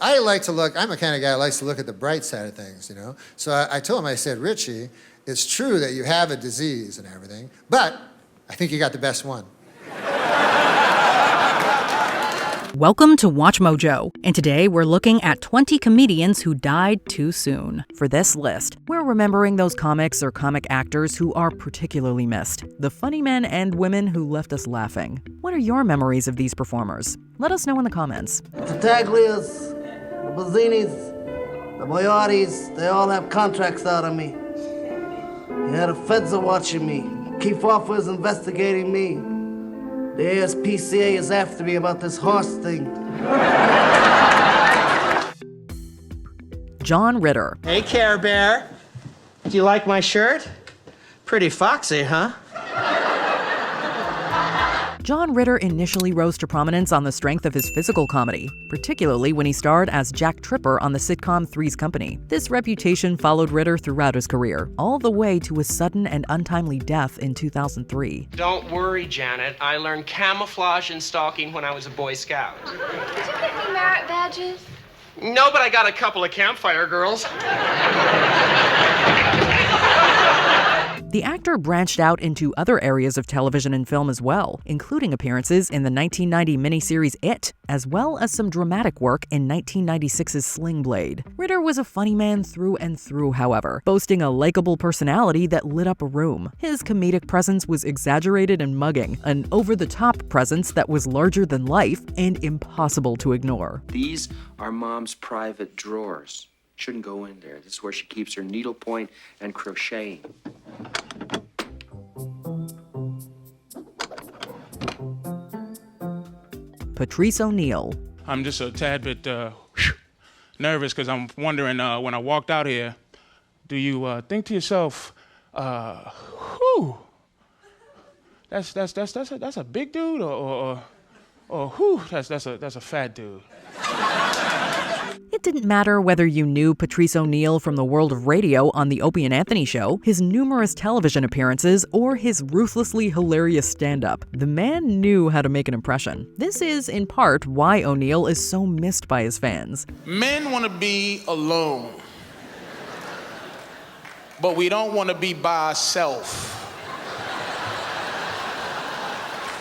I'm the kind of guy who likes to look at the bright side of things, you know? So I told him, I said, Richie, it's true that you have a disease and everything, but I think you got the best one. Welcome to Watch Mojo, and today we're looking at 20 comedians who died too soon. For this list, we're remembering those comics or comic actors who are particularly missed, the funny men and women who left us laughing. What are your memories of these performers? Let us know in the comments. The Taglias, the Bazzinis, the Boyaris, they all have contracts out on me. Yeah, the feds are watching me. Keith Offer is investigating me. The ASPCA is after me about this horse thing. John Ritter. Hey, Care Bear. Do you like my shirt? Pretty foxy, huh? John Ritter initially rose to prominence on the strength of his physical comedy, particularly when he starred as Jack Tripper on the sitcom Three's Company. This reputation followed Ritter throughout his career, all the way to his sudden and untimely death in 2003. Don't worry, Janet. I learned camouflage and stalking when I was a Boy Scout. Did you get any merit badges? No, but I got a couple of campfire girls. The actor branched out into other areas of television and film as well, including appearances in the 1990 miniseries It, as well as some dramatic work in 1996's Sling Blade. Ritter was a funny man through and through, however, boasting a likable personality that lit up a room. His comedic presence was exaggerated and mugging, an over-the-top presence that was larger than life and impossible to ignore. These are Mom's private drawers. Shouldn't go in there. This is where she keeps her needlepoint and crocheting. Patrice O'Neal. I'm just a tad bit nervous because I'm wondering when I walked out here, do you think to yourself, whew, that's a big dude, or whew, that's a fat dude. It didn't matter whether you knew Patrice O'Neal from the world of radio on The Opie and Anthony Show, his numerous television appearances, or his ruthlessly hilarious stand-up. The man knew how to make an impression. This is, in part, why O'Neal is so missed by his fans. Men want to be alone, but we don't want to be by ourselves.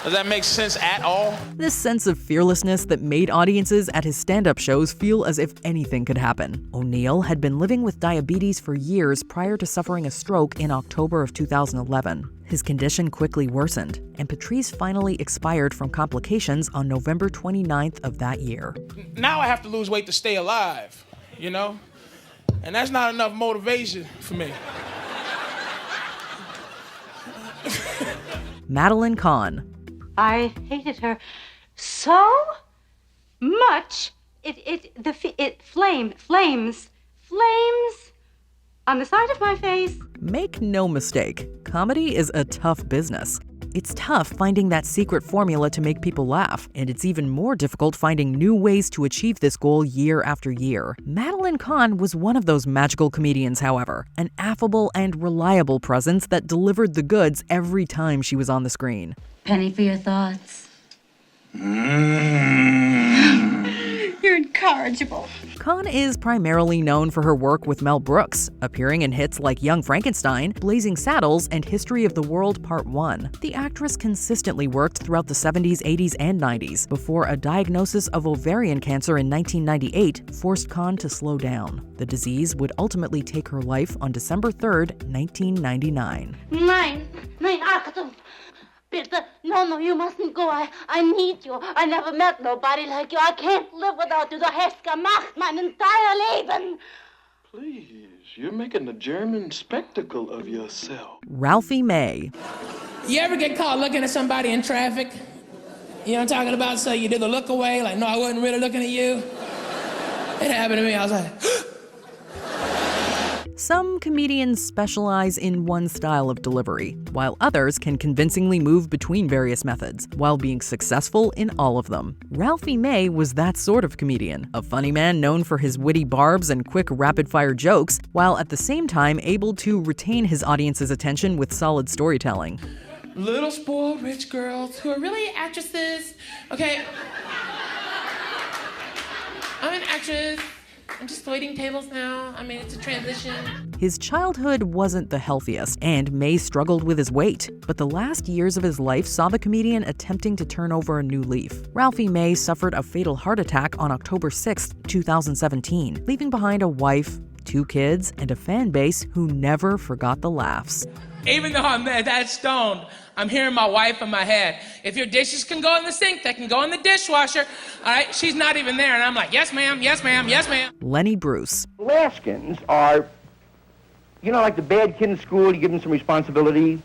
Does that make sense at all? This sense of fearlessness that made audiences at his stand-up shows feel as if anything could happen. O'Neal had been living with diabetes for years prior to suffering a stroke in October of 2011. His condition quickly worsened, and Patrice finally expired from complications on November 29th of that year. Now I have to lose weight to stay alive, you know? And that's not enough motivation for me. Madeline Kahn. I hated her so much. Flames on the side of my face. Make no mistake, comedy is a tough business. It's tough finding that secret formula to make people laugh, and it's even more difficult finding new ways to achieve this goal year after year. Madeline Kahn was one of those magical comedians, however, an affable and reliable presence that delivered the goods every time she was on the screen. Penny for your thoughts. You're incorrigible. Kahn is primarily known for her work with Mel Brooks, appearing in hits like Young Frankenstein, Blazing Saddles, and History of the World Part 1. The actress consistently worked throughout the 70s, 80s, and 90s before a diagnosis of ovarian cancer in 1998 forced Kahn to slow down. The disease would ultimately take her life on December 3rd, 1999. Nein, Achtung. Bitte, no, you mustn't go. I need you. I never met nobody like you. I can't live without you. Du hast gemacht mein entire Leben. Please, you're making a German spectacle of yourself. Ralphie May. You ever get caught looking at somebody in traffic? You know what I'm talking about? So you did the look away, like, no, I wasn't really looking at you. It happened to me. I was like, Some comedians specialize in one style of delivery, while others can convincingly move between various methods, while being successful in all of them. Ralphie May was that sort of comedian, a funny man known for his witty barbs and quick rapid-fire jokes, while at the same time able to retain his audience's attention with solid storytelling. Little spoiled rich girls who are really actresses, okay? I'm an actress. I'm just waiting tables now. I mean, it's a transition. His childhood wasn't the healthiest, and May struggled with his weight. But the last years of his life saw the comedian attempting to turn over a new leaf. Ralphie May suffered a fatal heart attack on October 6, 2017, leaving behind a wife, 2 kids, and a fan base who never forgot the laughs. Even though I'm that stoned, I'm hearing my wife in my head. If your dishes can go in the sink, they can go in the dishwasher. All right, she's not even there. And I'm like, yes, ma'am, yes, ma'am, yes, ma'am. Lenny Bruce. Alaskans are, you know, like the bad kid in school, you give them some responsibility.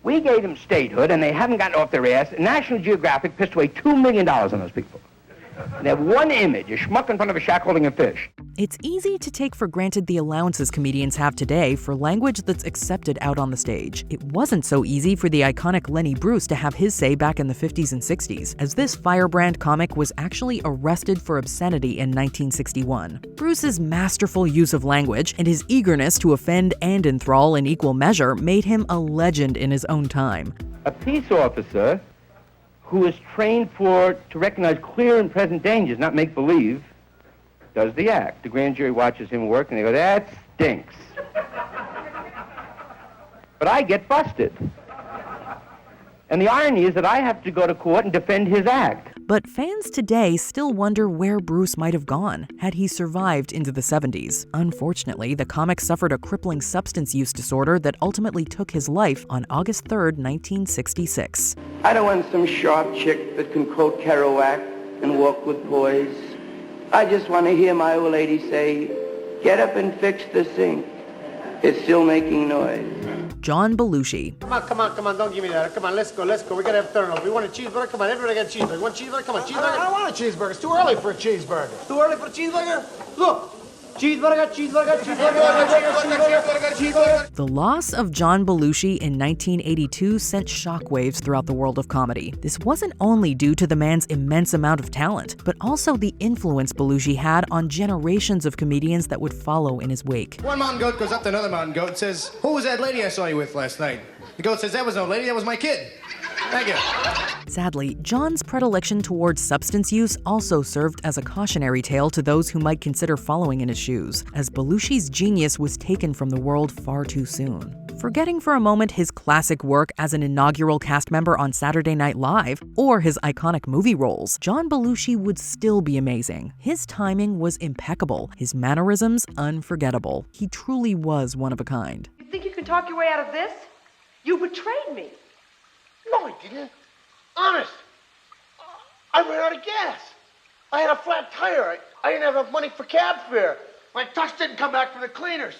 We gave them statehood, and they haven't gotten off their ass. National Geographic pissed away $2 million on those people. They have one image, a schmuck in front of a shack holding a fish. It's easy to take for granted the allowances comedians have today for language that's accepted out on the stage. It wasn't so easy for the iconic Lenny Bruce to have his say back in the 50s and 60s, as this firebrand comic was actually arrested for obscenity in 1961. Bruce's masterful use of language and his eagerness to offend and enthrall in equal measure made him a legend in his own time. A peace officer who is trained to recognize clear and present dangers, not make-believe, does the act. The grand jury watches him work, and they go, that stinks. But I get busted. And the irony is that I have to go to court and defend his act. But fans today still wonder where Bruce might have gone had he survived into the 70s. Unfortunately, the comic suffered a crippling substance use disorder that ultimately took his life on August 3, 1966. I don't want some sharp chick that can quote Kerouac and walk with poise. I just want to hear my old lady say, get up and fix the sink. It's still making noise. John Belushi. Come on, don't give me that. Come on, let's go. We gotta have turnover. We want a cheeseburger? Come on, everybody got a cheeseburger. You want a cheeseburger? Come on, cheeseburger. I don't want a cheeseburger. It's too early for a cheeseburger. Too early for a cheeseburger? Look! Cheeseburger. The loss of John Belushi in 1982 sent shockwaves throughout the world of comedy. This wasn't only due to the man's immense amount of talent, but also the influence Belushi had on generations of comedians that would follow in his wake. One mountain goat goes up to another mountain goat and says, who was that lady I saw you with last night? The goat says, that was no lady, that was my kid. Thank you. Sadly, John's predilection towards substance use also served as a cautionary tale to those who might consider following in his shoes, as Belushi's genius was taken from the world far too soon. Forgetting for a moment his classic work as an inaugural cast member on Saturday Night Live or his iconic movie roles, John Belushi would still be amazing. His timing was impeccable, his mannerisms unforgettable. He truly was one of a kind. You think you can talk your way out of this? You betrayed me. No, I didn't. Honest. I ran out of gas. I had a flat tire. I didn't have enough money for cab fare. My tux didn't come back from the cleaners.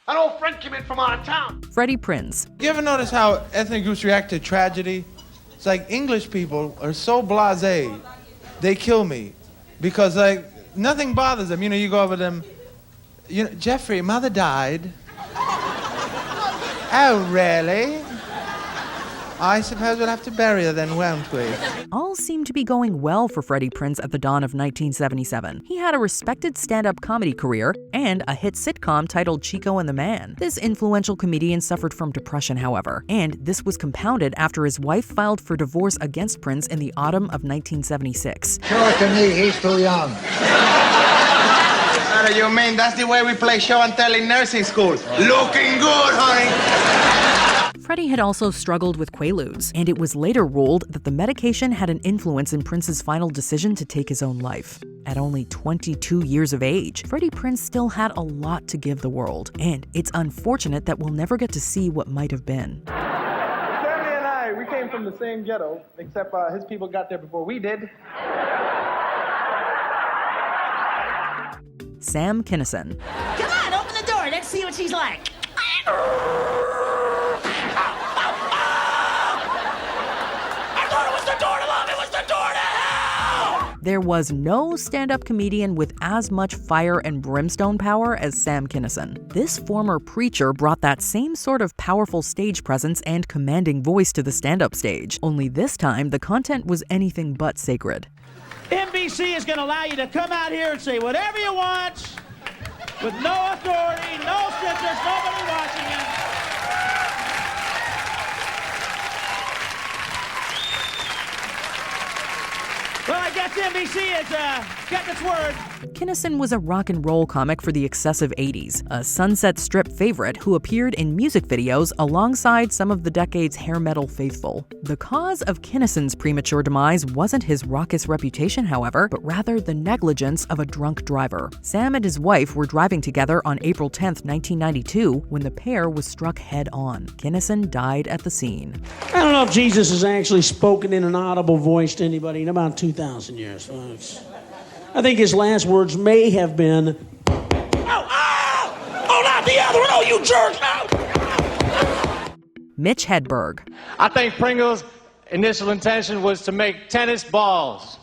An old friend came in from out of town. Freddie Prinze. You ever notice how ethnic groups react to tragedy? It's like English people are so blasé, they kill me. Because like, nothing bothers them. You know, you go over them, you know, Jeffrey, mother died. Oh, really? I suppose we'll have to bury her then, won't we? All seemed to be going well for Freddie Prinze at the dawn of 1977. He had a respected stand-up comedy career and a hit sitcom titled Chico and the Man. This influential comedian suffered from depression, however, and this was compounded after his wife filed for divorce against Prinze in the autumn of 1976. Sure, to me, he's too young. What do you mean? That's the way we play show and tell in nursing school. Looking good, honey. Freddie had also struggled with Quaaludes, and it was later ruled that the medication had an influence in Prince's final decision to take his own life. At only 22 years of age, Freddie Prinze still had a lot to give the world, and it's unfortunate that we'll never get to see what might have been. Sammy and I, we came from the same ghetto, except his people got there before we did. Sam Kinison. Come on, open the door. Let's see what she's like. There was no stand-up comedian with as much fire and brimstone power as Sam Kinison. This former preacher brought that same sort of powerful stage presence and commanding voice to the stand-up stage, only this time the content was anything but sacred. NBC is going to allow you to come out here and say whatever you want with no authority, no censors, nobody watching you. Well, I guess NBC has got its word. Kinnison was a rock and roll comic for the excessive 80s, a Sunset Strip favorite who appeared in music videos alongside some of the decade's hair metal faithful. The cause of Kinnison's premature demise wasn't his raucous reputation, however, but rather the negligence of a drunk driver. Sam and his wife were driving together on April 10, 1992, when the pair was struck head-on. Kinnison died at the scene. I don't know if Jesus has actually spoken in an audible voice to anybody in about 2,000 years. I think his last words may have been, "Oh, not the other one! Oh, you jerk! No!" Mitch Hedberg. I think Pringle's initial intention was to make tennis balls.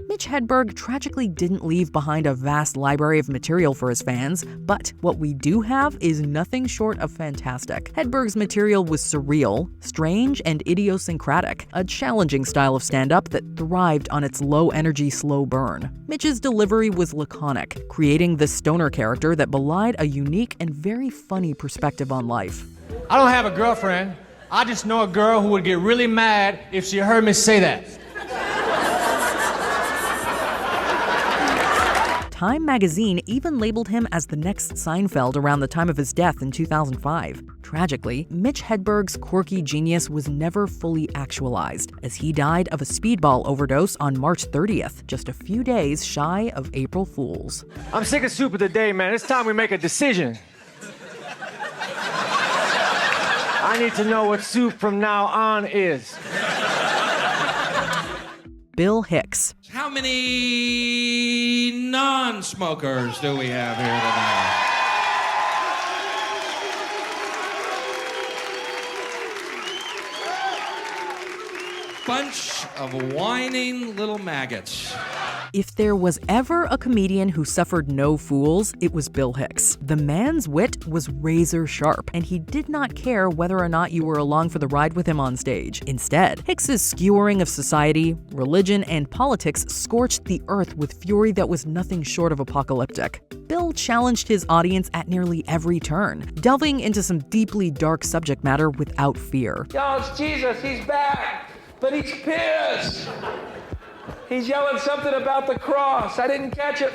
Mitch Hedberg tragically didn't leave behind a vast library of material for his fans, but what we do have is nothing short of fantastic. Hedberg's material was surreal, strange, and idiosyncratic, a challenging style of stand-up that thrived on its low-energy, slow burn. Mitch's delivery was laconic, creating the stoner character that belied a unique and very funny perspective on life. I don't have a girlfriend. I just know a girl who would get really mad if she heard me say that. Time magazine even labeled him as the next Seinfeld around the time of his death in 2005. Tragically, Mitch Hedberg's quirky genius was never fully actualized, as he died of a speedball overdose on March 30th, just a few days shy of April Fool's. I'm sick of soup of the day, man. It's time we make a decision. I need to know what soup from now on is. Bill Hicks. How many non-smokers do we have here tonight? Bunch of whining little maggots. If there was ever a comedian who suffered no fools, it was Bill Hicks. The man's wit was razor sharp, and he did not care whether or not you were along for the ride with him on stage. Instead, Hicks's skewering of society, religion, and politics scorched the earth with fury that was nothing short of apocalyptic. Bill challenged his audience at nearly every turn, delving into some deeply dark subject matter without fear. Yo, it's Jesus. He's back, but he's pissed. He's yelling something about the cross. I didn't catch it.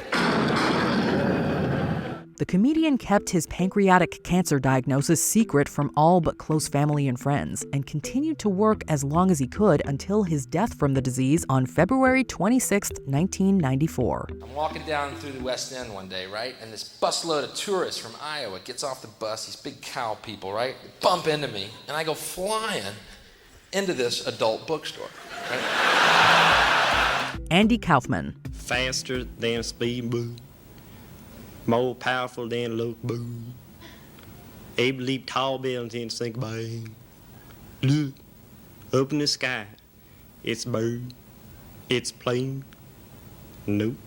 The comedian kept his pancreatic cancer diagnosis secret from all but close family and friends, and continued to work as long as he could until his death from the disease on February 26, 1994. I'm walking down through the West End one day, right? And this busload of tourists from Iowa gets off the bus, these big cow people, right? They bump into me, and I go flying into this adult bookstore, right? Andy Kaufman. Faster than a speedboat, more powerful than a locomotive, able to leap tall buildings and sink by. Look, up in the sky, it's a bird, it's a plane, nope,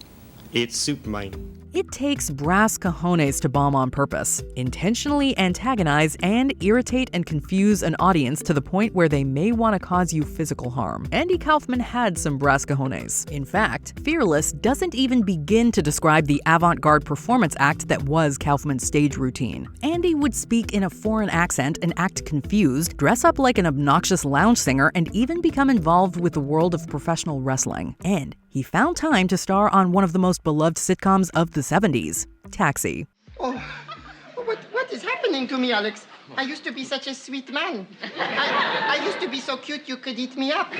it's Superman. It takes brass cojones to bomb on purpose, intentionally antagonize and irritate and confuse an audience to the point where they may want to cause you physical harm. Andy Kaufman had some brass cojones. In fact, Fearless doesn't even begin to describe the avant-garde performance act that was Kaufman's stage routine. Andy would speak in a foreign accent and act confused, dress up like an obnoxious lounge singer, and even become involved with the world of professional wrestling. And he found time to star on one of the most beloved sitcoms of the 70s, Taxi. Oh, what is happening to me, Alex? I used to be such a sweet man. I used to be so cute you could eat me up.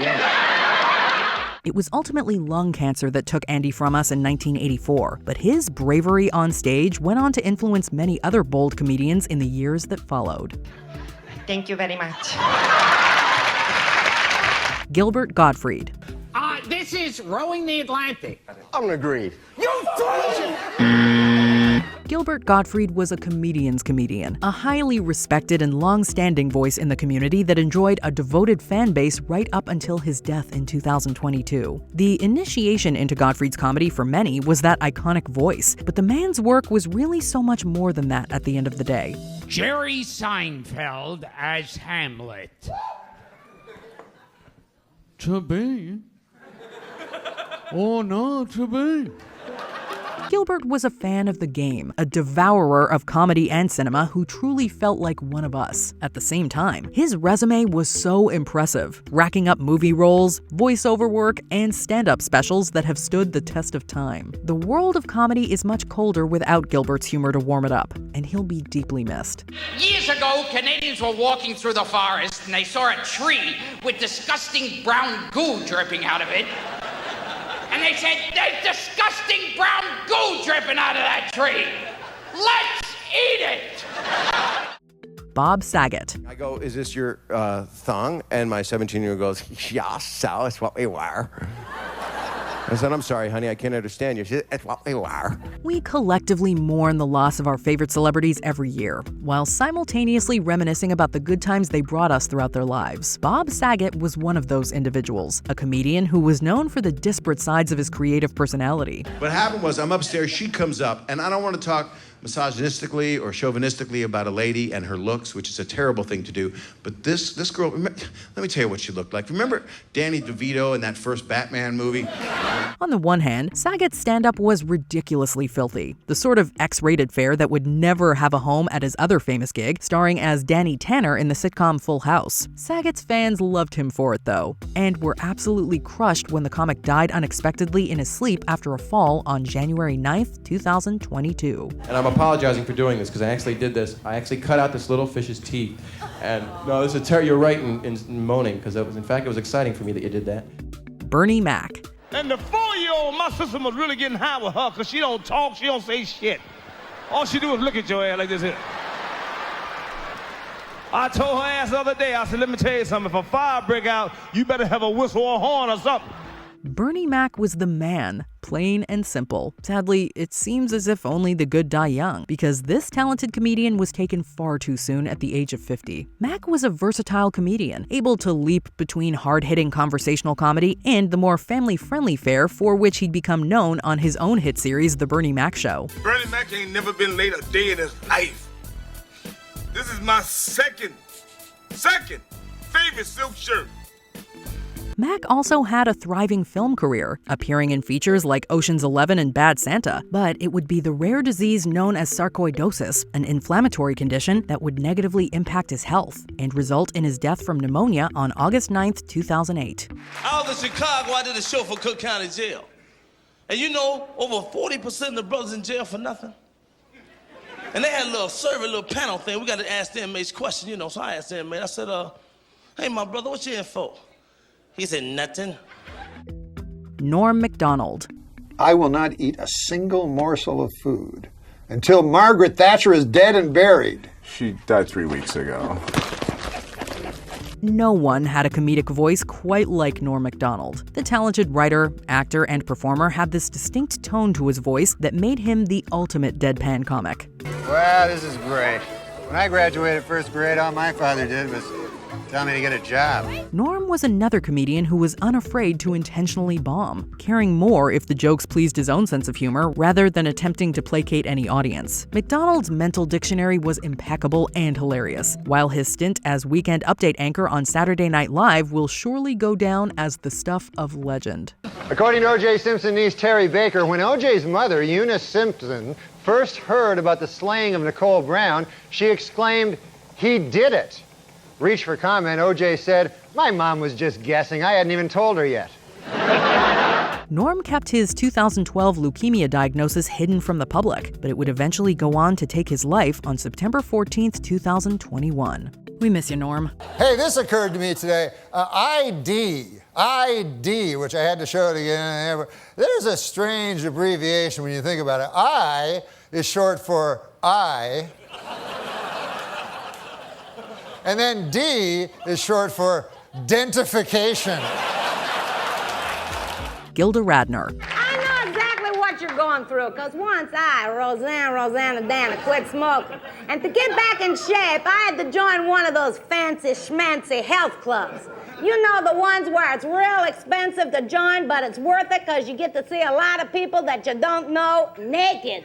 It was ultimately lung cancer that took Andy from us in 1984, but his bravery on stage went on to influence many other bold comedians in the years that followed. Thank you very much. Gilbert Gottfried. This is Rowing the Atlantic. I'm agreed. You fool! Gilbert Gottfried was a comedian's comedian, a highly respected and long-standing voice in the community that enjoyed a devoted fan base right up until his death in 2022. The initiation into Gottfried's comedy for many was that iconic voice, but the man's work was really so much more than that at the end of the day. Jerry Seinfeld as Hamlet. To be. Oh, no, to be. Gilbert was a fan of the game, a devourer of comedy and cinema who truly felt like one of us. At the same time, his resume was so impressive, racking up movie roles, voiceover work, and stand-up specials that have stood the test of time. The world of comedy is much colder without Gilbert's humor to warm it up, and he'll be deeply missed. Years ago, Canadians were walking through the forest and they saw a tree with disgusting brown goo dripping out of it. And they said, "There's disgusting brown goo dripping out of that tree. Let's eat it." Bob Saget. I go, "Is this your thong?" And my 17-year-old goes, "Yeah, so it's what we wear." I said, "I'm sorry, honey, I can't understand you." She said, "It's what we wear." We collectively mourn the loss of our favorite celebrities every year, while simultaneously reminiscing about the good times they brought us throughout their lives. Bob Saget was one of those individuals, a comedian who was known for the disparate sides of his creative personality. What happened was, I'm upstairs, she comes up, and I don't want to talk misogynistically or chauvinistically about a lady and her looks, which is a terrible thing to do. But this girl, let me tell you what she looked like. Remember Danny DeVito in that first Batman movie? On the one hand, Saget's stand-up was ridiculously filthy, the sort of X-rated fare that would never have a home at his other famous gig, starring as Danny Tanner in the sitcom Full House. Saget's fans loved him for it, though, and were absolutely crushed when the comic died unexpectedly in his sleep after a fall on January 9th, 2022. And I'm apologizing for doing this, because I actually did this. I actually cut out this little fish's teeth. And no, this is you're right in moaning, because in fact, it was exciting for me that you did that. Bernie Mac. And the 4-year-old, my sister was really getting high with her, because she don't talk, she don't say shit. All she do is look at your ass like this here. I told her ass the other day, I said, "Let me tell you something, if a fire break out, you better have a whistle or a horn or something." Bernie Mac was the man, plain and simple. Sadly, it seems as if only the good die young, because this talented comedian was taken far too soon at the age of 50. Mac was a versatile comedian, able to leap between hard-hitting conversational comedy and the more family-friendly fare for which he'd become known on his own hit series, The Bernie Mac Show. Bernie Mac ain't never been late a day in his life. This is my second favorite silk shirt. Mac also had a thriving film career, appearing in features like Ocean's 11 and Bad Santa, but it would be the rare disease known as sarcoidosis, an inflammatory condition that would negatively impact his health and result in his death from pneumonia on August 9th, 2008. I was in Chicago, I did a show for Cook County Jail. And you know, over 40% of the brothers in jail for nothing. And they had a little survey, a little panel thing. We got to ask the inmates questions, you know. So I asked the inmate, I said, "Hey, my brother, what you in for?" He said, "Nothing." Norm Macdonald. I will not eat a single morsel of food until Margaret Thatcher is dead and buried. She died 3 weeks ago. No one had a comedic voice quite like Norm Macdonald. The talented writer, actor, and performer had this distinct tone to his voice that made him the ultimate deadpan comic. Well, this is great. When I graduated first grade, all my father did was tell me to get a job. Norm was another comedian who was unafraid to intentionally bomb, caring more if the jokes pleased his own sense of humor rather than attempting to placate any audience. Macdonald's mental dictionary was impeccable and hilarious, while his stint as Weekend Update anchor on Saturday Night Live will surely go down as the stuff of legend. According to O.J. Simpson's niece Terry Baker, when O.J.'s mother, Eunice Simpson, first heard about the slaying of Nicole Brown, she exclaimed, "He did it." Reached for comment, O.J. said, "My mom was just guessing. I hadn't even told her yet." Norm kept his 2012 leukemia diagnosis hidden from the public, but it would eventually go on to take his life on September 14th, 2021. We miss you, Norm. Hey, this occurred to me today. ID, which I had to show it again. There's a strange abbreviation when you think about it. I is short for I. And then D is short for dentification. Gilda Radner. I know exactly what you're going through, because once I, Rosanna Dana, quit smoking. And to get back in shape, I had to join one of those fancy schmancy health clubs. You know, the ones where it's real expensive to join, but it's worth it because you get to see a lot of people that you don't know naked.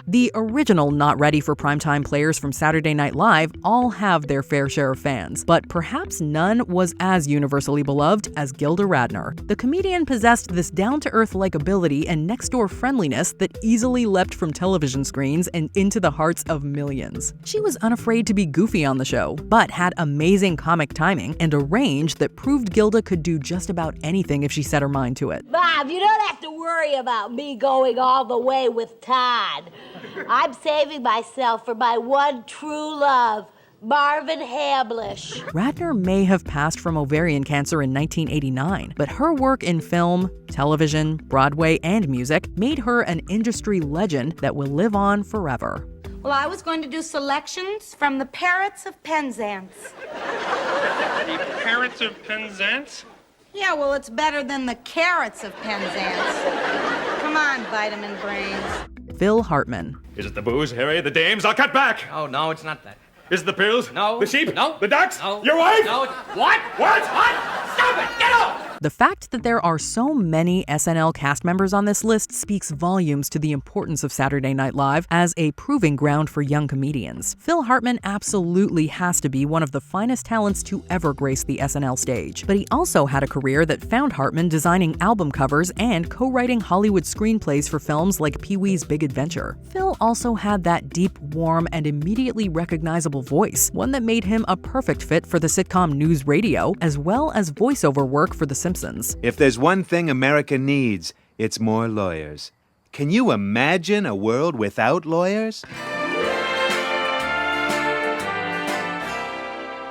The original not ready for primetime players from Saturday Night Live all have their fair share of fans, but perhaps none was as universally beloved as Gilda Radner. The comedian possessed this down-to-earth likability and next-door friendliness that easily leapt from television screens and into the hearts of millions. She was unafraid to be goofy on the show, but had amazing comic timing and a range that proved Gilda could do just about anything if she set her mind to it. Bob, you don't have to worry about me going all the way with Todd. I'm saving myself for my one true love, Marvin Hamlish. Radner may have passed from ovarian cancer in 1989, but her work in film, television, Broadway, and music made her an industry legend that will live on forever. Well, I was going to do selections from the Parrots of Penzance. The Parrots of Penzance? Yeah, well, it's better than the Carrots of Penzance. Come on, vitamin brains. Phil Hartman. Is it the booze, Harry? The dames? I'll cut back! Oh, no, it's not that. Is it the pills? No. The sheep? No. The ducks? No. Your wife? No. What? What? Stop it! Get off! The fact that there are so many SNL cast members on this list speaks volumes to the importance of Saturday Night Live as a proving ground for young comedians. Phil Hartman absolutely has to be one of the finest talents to ever grace the SNL stage, but he also had a career that found Hartman designing album covers and co-writing Hollywood screenplays for films like Pee-wee's Big Adventure. Phil also had that deep, warm, and immediately recognizable voice, one that made him a perfect fit for the sitcom News Radio, as well as voiceover work for The Simpsons. If there's one thing America needs, it's more lawyers. Can you imagine a world without lawyers?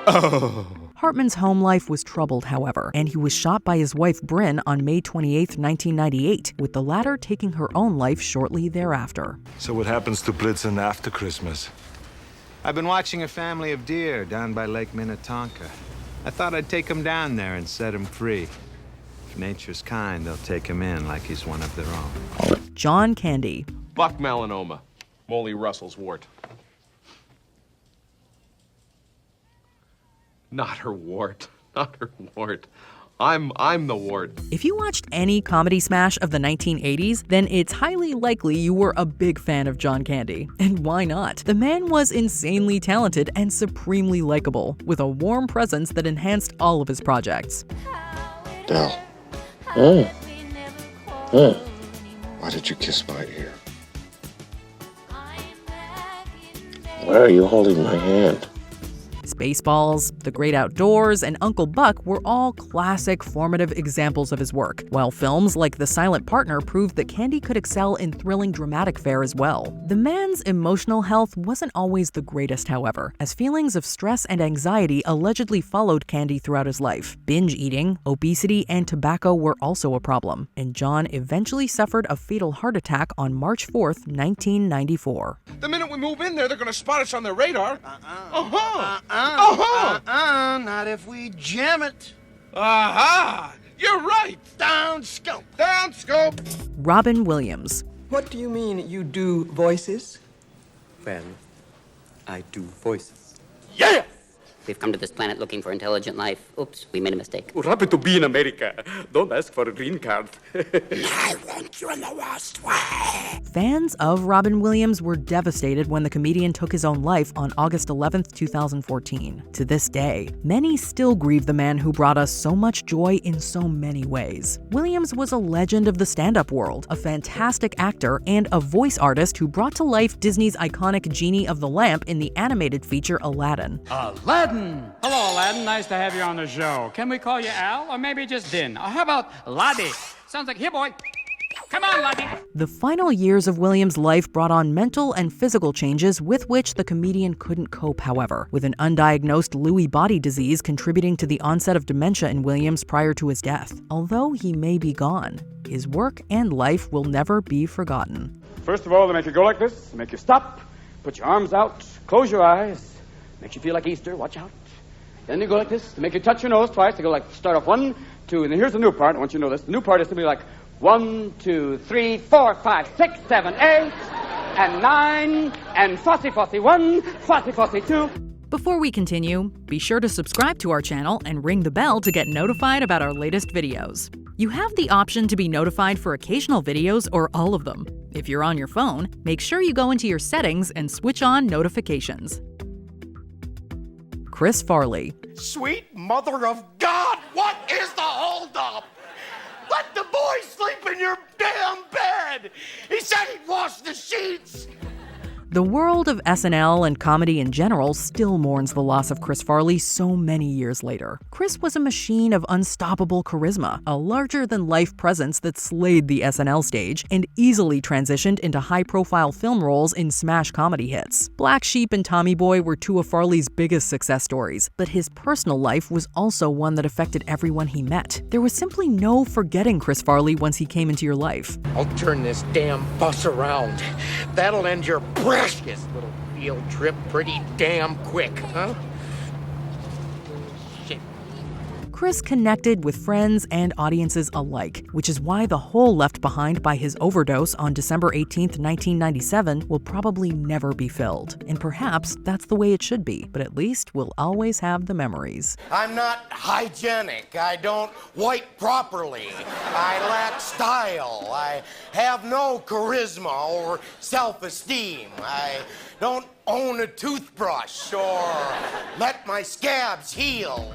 Oh. Hartman's home life was troubled, however, and he was shot by his wife Bryn on May 28, 1998, with the latter taking her own life shortly thereafter. So what happens to Blitzen after Christmas? I've been watching a family of deer down by Lake Minnetonka. I thought I'd take him down there and set him free. If nature's kind, they'll take him in like he's one of their own. John Candy. Buck melanoma. Molly Russell's wart. Not her wart. Not her wart. I'm the wart. If you watched any comedy smash of the 1980s, then it's highly likely you were a big fan of John Candy. And why not? The man was insanely talented and supremely likable, with a warm presence that enhanced all of his projects. Del. Why did you kiss my ear? Why are you holding my hand? Spaceballs, The Great Outdoors, and Uncle Buck were all classic, formative examples of his work, while films like The Silent Partner proved that Candy could excel in thrilling dramatic fare as well. The man's emotional health wasn't always the greatest, however, as feelings of stress and anxiety allegedly followed Candy throughout his life. Binge eating, obesity, and tobacco were also a problem, and John eventually suffered a fatal heart attack on March 4th, 1994. The minute we move in there, they're gonna spot us on their radar. Not if we jam it. Aha! You're right. Down scope. Down scope. Robin Williams. What do you mean you do voices? Well, I do voices. Yeah! We've come to this planet looking for intelligent life. Oops, we made a mistake. We're happy to be in America. Don't ask for a green card. I want you in the worst way. Fans of Robin Williams were devastated when the comedian took his own life on August 11th, 2014. To this day, many still grieve the man who brought us so much joy in so many ways. Williams was a legend of the stand-up world, a fantastic actor, and a voice artist who brought to life Disney's iconic Genie of the Lamp in the animated feature Aladdin. Aladdin! Hello, Aladdin. Nice to have you on the show. Can we call you Al, or maybe just Din? Or how about Laddie? Sounds like, here, boy. Come on, Laddie. The final years of Williams' life brought on mental and physical changes with which the comedian couldn't cope, however, with an undiagnosed Lewy body disease contributing to the onset of dementia in Williams prior to his death. Although he may be gone, his work and life will never be forgotten. First of all, they make you go like this. They make you stop, put your arms out, close your eyes. Makes you feel like Easter, watch out. Then they go like this, to make you touch your nose twice. They go like, start off 1, 2, and then here's the new part. I want you to know this. The new part is to be like 1, 2, 3, 4, 5, 6, 7, 8, and 9, and fussy 1, fussy 2. Before we continue, be sure to subscribe to our channel and ring the bell to get notified about our latest videos. You have the option to be notified for occasional videos or all of them. If you're on your phone, make sure you go into your settings and switch on notifications. Chris Farley. Sweet mother of God, what is the holdup? Let the boy sleep in your damn bed! He said he'd wash the sheets! The world of SNL and comedy in general still mourns the loss of Chris Farley so many years later. Chris was a machine of unstoppable charisma, a larger-than-life presence that slayed the SNL stage and easily transitioned into high-profile film roles in smash comedy hits. Black Sheep and Tommy Boy were two of Farley's biggest success stories, but his personal life was also one that affected everyone he met. There was simply no forgetting Chris Farley once he came into your life. I'll turn this damn bus around. That'll end your precious little field trip pretty damn quick, huh? Shit. Chris connected with friends and audiences alike, which is why the hole left behind by his overdose on December 18, 1997 will probably never be filled. And perhaps that's the way it should be, but at least we'll always have the memories. I'm not hygienic. I don't wipe properly. I lack style. I have no charisma or self-esteem. I don't own a toothbrush or let my scabs heal.